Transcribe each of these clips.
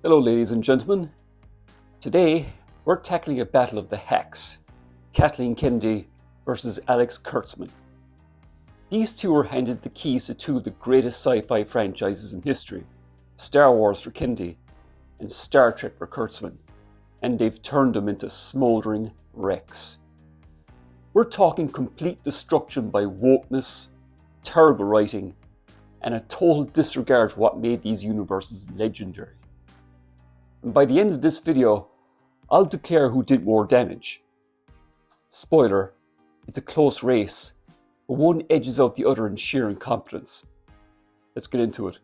Hello ladies and gentlemen. Today we're tackling a battle of the hacks, Kathleen Kennedy versus Alex Kurtzman. These two were handed the keys to two of the greatest sci-fi franchises in history, Star Wars for Kennedy and Star Trek for Kurtzman, and they've turned them into smouldering wrecks. We're talking complete destruction by wokeness, terrible writing, and a total disregard for what made these universes legendary. And by the end of this video, I'll declare who did more damage. Spoiler, it's a close race, but one edges out the other in sheer incompetence. Let's get into it.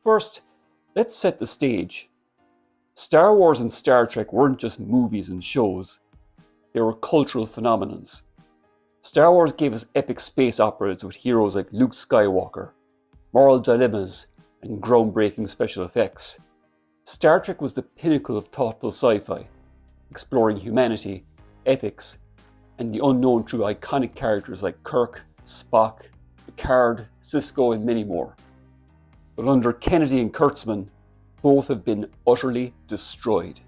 First, let's set the stage. Star Wars and Star Trek weren't just movies and shows, they were cultural phenomenons. Star Wars gave us epic space operas with heroes like Luke Skywalker, moral dilemmas, and groundbreaking special effects. Star Trek was the pinnacle of thoughtful sci-fi, exploring humanity, ethics, and the unknown through iconic characters like Kirk, Spock, Picard, Sisko, and many more. But under Kennedy and Kurtzman, both have been utterly destroyed.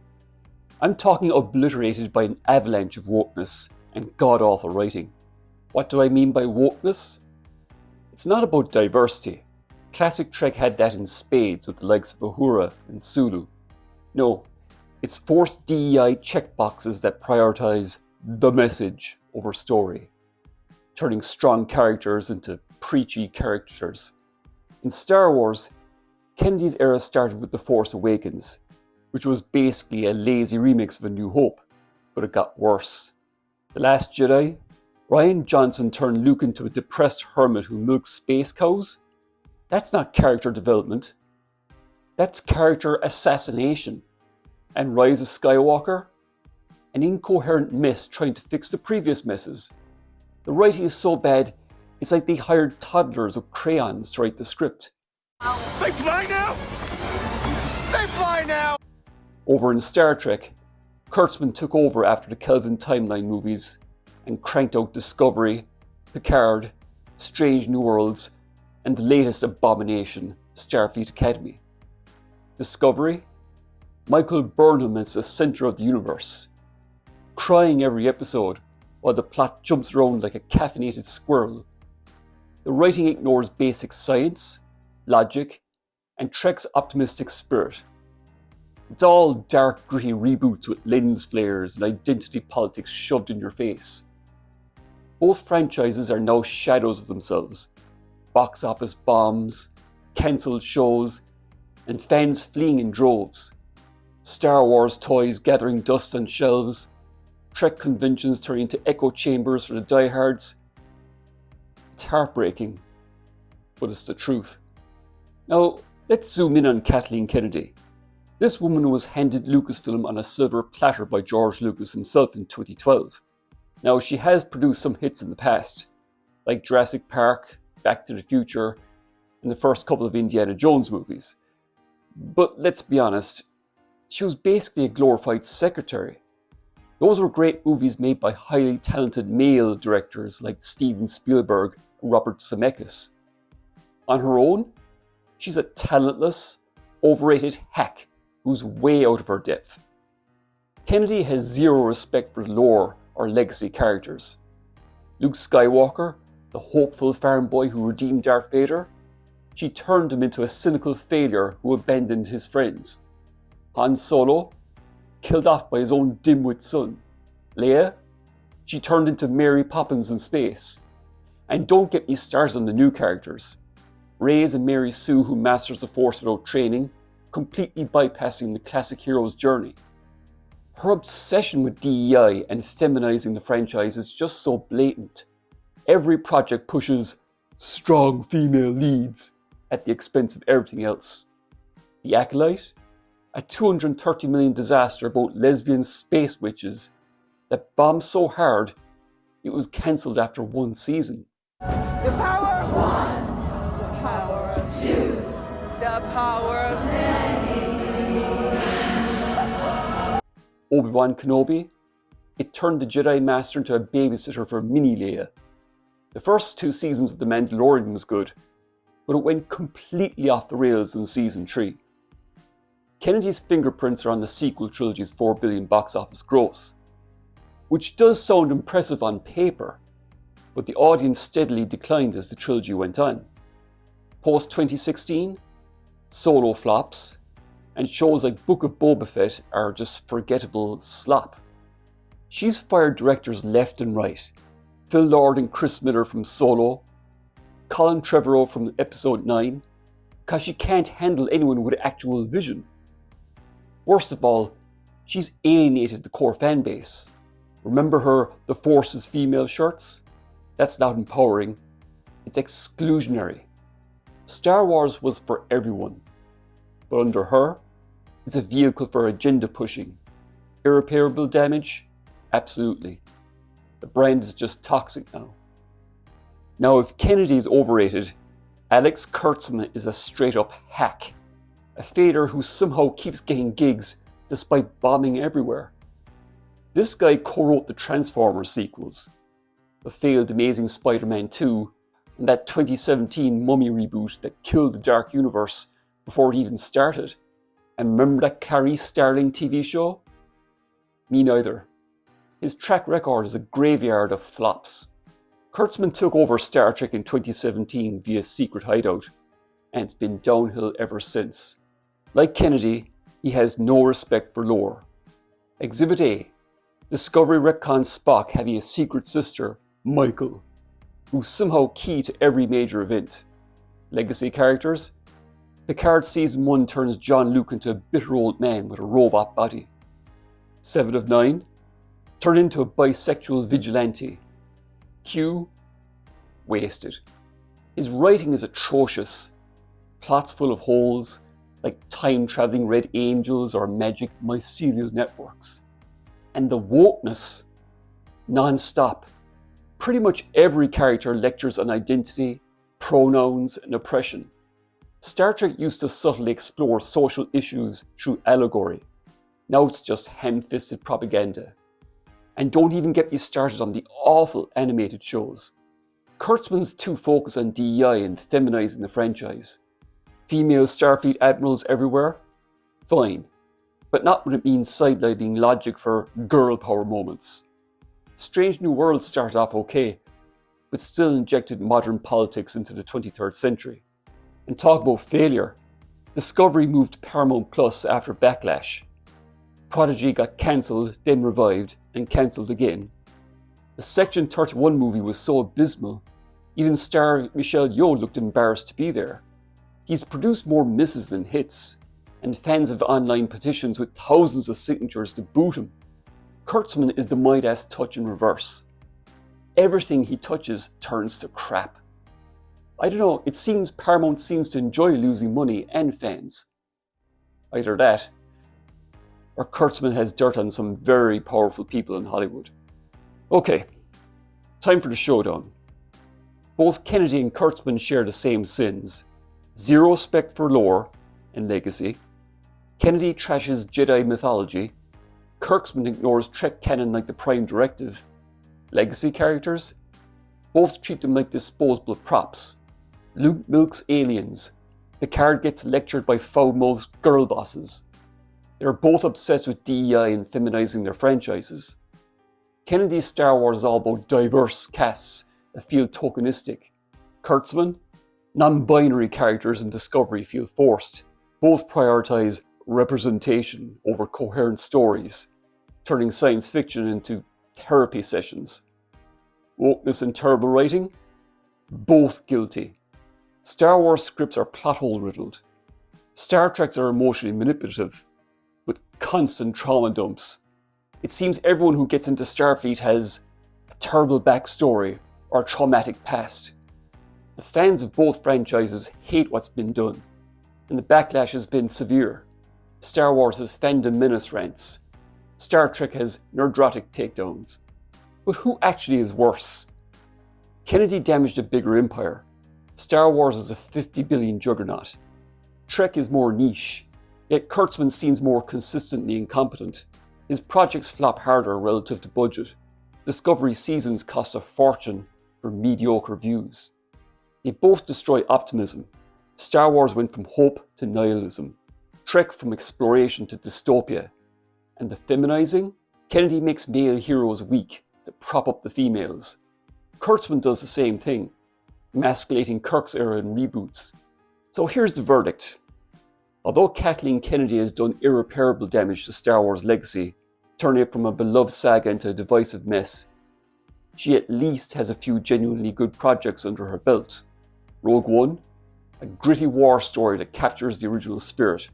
I'm talking obliterated by an avalanche of wokeness and god-awful writing. What do I mean by wokeness? It's not about diversity. Classic Trek had that in spades with the likes of Uhura and Sulu. No, it's forced DEI checkboxes that prioritize the message over story, turning strong characters into preachy caricatures. In Star Wars, Kennedy's era started with The Force Awakens, which was basically a lazy remix of A New Hope, but it got worse. The Last Jedi, Rian Johnson turned Luke into a depressed hermit who milks space cows? That's not character development. That's character assassination. And Rise of Skywalker? An incoherent mess trying to fix the previous messes. The writing is so bad, it's like they hired toddlers with crayons to write the script. They fly now! They fly now! Over in Star Trek, Kurtzman took over after the Kelvin Timeline movies and cranked out Discovery, Picard, Strange New Worlds, and the latest abomination, Starfleet Academy. Discovery? Michael Burnham is the center of the universe, crying every episode while the plot jumps around like a caffeinated squirrel. The writing ignores basic science, logic, and Trek's optimistic spirit. It's all dark, gritty reboots with lens flares and identity politics shoved in your face. Both franchises are now shadows of themselves. Box office bombs, cancelled shows, and fans fleeing in droves. Star Wars toys gathering dust on shelves, Trek conventions turning into echo chambers for the diehards. It's heartbreaking, but it's the truth. Now, let's zoom in on Kathleen Kennedy. This woman was handed Lucasfilm on a silver platter by George Lucas himself in 2012. Now, she has produced some hits in the past, like Jurassic Park, Back to the Future, and the first couple of Indiana Jones movies. But let's be honest, she was basically a glorified secretary. Those were great movies made by highly talented male directors like Steven Spielberg and Robert Zemeckis. On her own, she's a talentless, overrated hack who's way out of her depth. Kennedy has zero respect for lore or legacy characters. Luke Skywalker, the hopeful farm boy who redeemed Darth Vader, she turned him into a cynical failure who abandoned his friends. Han Solo, killed off by his own dimwit son. Leia, she turned into Mary Poppins in space. And don't get me started on the new characters. Rey's a Mary Sue who masters the Force without training, completely bypassing the classic hero's journey. Her obsession with DEI and feminizing the franchise is just so blatant. Every project pushes strong female leads at the expense of everything else. The Acolyte? A $230 million disaster about lesbian space witches that bombed so hard it was cancelled after one season. The power of one, the power of two, the power of many. Obi-Wan Kenobi? It turned the Jedi Master into a babysitter for mini Leia. The first two seasons of The Mandalorian was good, but it went completely off the rails in season 3. Kennedy's fingerprints are on the sequel trilogy's $4 billion box office gross, which does sound impressive on paper, but the audience steadily declined as the trilogy went on. Post-2016, Solo flops, and shows like Book of Boba Fett are just forgettable slop. She's fired directors left and right. Phil Lord and Chris Miller from Solo, Colin Trevorrow from Episode 9, because she can't handle anyone with actual vision. Worst of all, she's alienated the core fan base. Remember her The Force is Female shirts? That's not empowering, it's exclusionary. Star Wars was for everyone, but under her, it's a vehicle for agenda pushing. Irreparable damage? Absolutely. The brand is just toxic now. Now, if Kennedy is overrated, Alex Kurtzman is a straight up hack. A fader who somehow keeps getting gigs despite bombing everywhere. This guy co-wrote the Transformers sequels, the failed Amazing Spider-Man 2, and that 2017 Mummy reboot that killed the Dark Universe before it even started. And remember that Clarice Starling TV show? Me neither. His track record is a graveyard of flops. Kurtzman took over Star Trek in 2017 via Secret Hideout, and it's been downhill ever since. Like Kennedy, he has no respect for lore. Exhibit A. Discovery retcons Spock having a secret sister, Michael, who's somehow key to every major event. Legacy characters? Picard Season 1 turns John Luke into a bitter old man with a robot body. 7 of 9? Turned into a bisexual vigilante. Q? Wasted. His writing is atrocious. Plots full of holes, like time-travelling red angels or magic mycelial networks. And the wokeness? Non-stop. Pretty much every character lectures on identity, pronouns, and oppression. Star Trek used to subtly explore social issues through allegory. Now it's just ham-fisted propaganda. And don't even get me started on the awful animated shows. Kurtzman's too focused on DEI and feminizing the franchise. Female Starfleet admirals everywhere? Fine. But not when it means sidelining logic for girl power moments. Strange New Worlds started off okay, but still injected modern politics into the 23rd century. And talk about failure. Discovery moved to Paramount Plus after Backlash. Prodigy got cancelled, then revived, and cancelled again. The Section 31 movie was so abysmal, even star Michelle Yeoh looked embarrassed to be there. He's produced more misses than hits, and fans have online petitions with thousands of signatures to boot him. Kurtzman is the Midas touch in reverse. Everything he touches turns to crap. I don't know, it seems Paramount seems to enjoy losing money and fans. Either that, or Kurtzman has dirt on some very powerful people in Hollywood. Okay, time for the showdown. Both Kennedy and Kurtzman share the same sins. Zero respect for lore and legacy. Kennedy trashes Jedi mythology. Kurtzman ignores Trek canon like the Prime Directive. Legacy characters? Both treat them like disposable props. Luke milks aliens. Picard gets lectured by foul-mouthed girl bosses. They are both obsessed with DEI and feminizing their franchises. Kennedy's Star Wars is all about diverse casts that feel tokenistic. Kurtzman? Non-binary characters in Discovery feel forced. Both prioritize representation over coherent stories, turning science fiction into therapy sessions. Wokeness and terrible writing? Both guilty. Star Wars scripts are plot hole riddled. Star Treks are emotionally manipulative, with constant trauma dumps. It seems everyone who gets into Starfleet has a terrible backstory or a traumatic past. The fans of both franchises hate what's been done, and the backlash has been severe. Star Wars has fandom menace rants. Star Trek has nerdrotic takedowns. But who actually is worse? Kennedy damaged a bigger empire. Star Wars is a 50 billion juggernaut. Trek is more niche, yet Kurtzman seems more consistently incompetent. His projects flop harder relative to budget. Discovery seasons cost a fortune for mediocre views. They both destroy optimism. Star Wars went from hope to nihilism. trek from exploration to dystopia. And the feminizing? Kennedy makes male heroes weak to prop up the females. Kurtzman does the same thing, emasculating Kirk's era in reboots. So here's the verdict. Although Kathleen Kennedy has done irreparable damage to Star Wars' legacy, turning it from a beloved saga into a divisive mess, she at least has a few genuinely good projects under her belt. Rogue One, a gritty war story that captures the original spirit.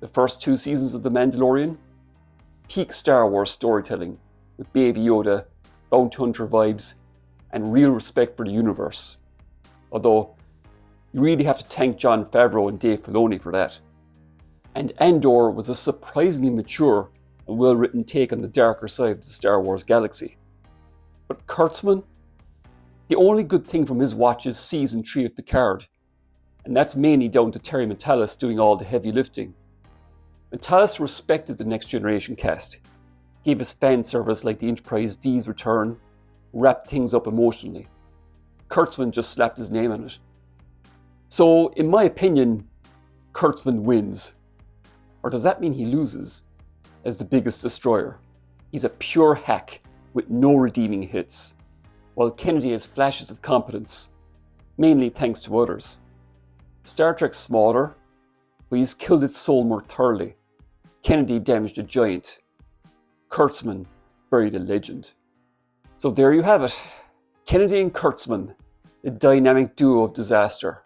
The first 2 seasons of The Mandalorian, peak Star Wars storytelling with Baby Yoda, bounty hunter vibes, and real respect for the universe. Although, you really have to thank Jon Favreau and Dave Filoni for that. And Andor was a surprisingly mature and well-written take on the darker side of the Star Wars galaxy. But Kurtzman? The only good thing from his watch is Season 3 of Picard, and that's mainly down to Terry Matalas doing all the heavy lifting. Matalas respected the Next Generation cast, gave us fan service like the Enterprise D's return, wrapped things up emotionally. Kurtzman just slapped his name on it. So, in my opinion, Kurtzman wins. Or does that mean he loses as the biggest destroyer? He's a pure hack with no redeeming hits, while Kennedy has flashes of competence, mainly thanks to others. Star Trek's smaller, but he's killed its soul more thoroughly. Kennedy damaged a giant. Kurtzman buried a legend. So there you have it. Kennedy and Kurtzman, the dynamic duo of disaster.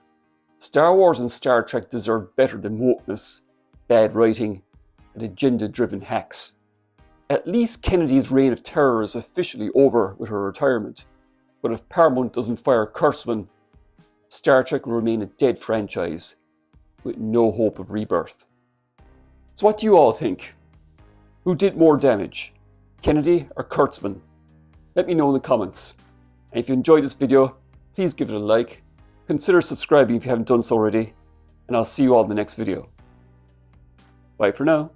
Star Wars and Star Trek deserve better than wokeness, bad writing, and agenda-driven hacks. At least Kennedy's reign of terror is officially over with her retirement. But if Paramount doesn't fire Kurtzman, Star Trek will remain a dead franchise with no hope of rebirth. So what do you all think? Who did more damage, Kennedy or Kurtzman? Let me know in the comments. And if you enjoyed this video, please give it a like. Consider subscribing if you haven't done so already. And I'll see you all in the next video. Bye for now.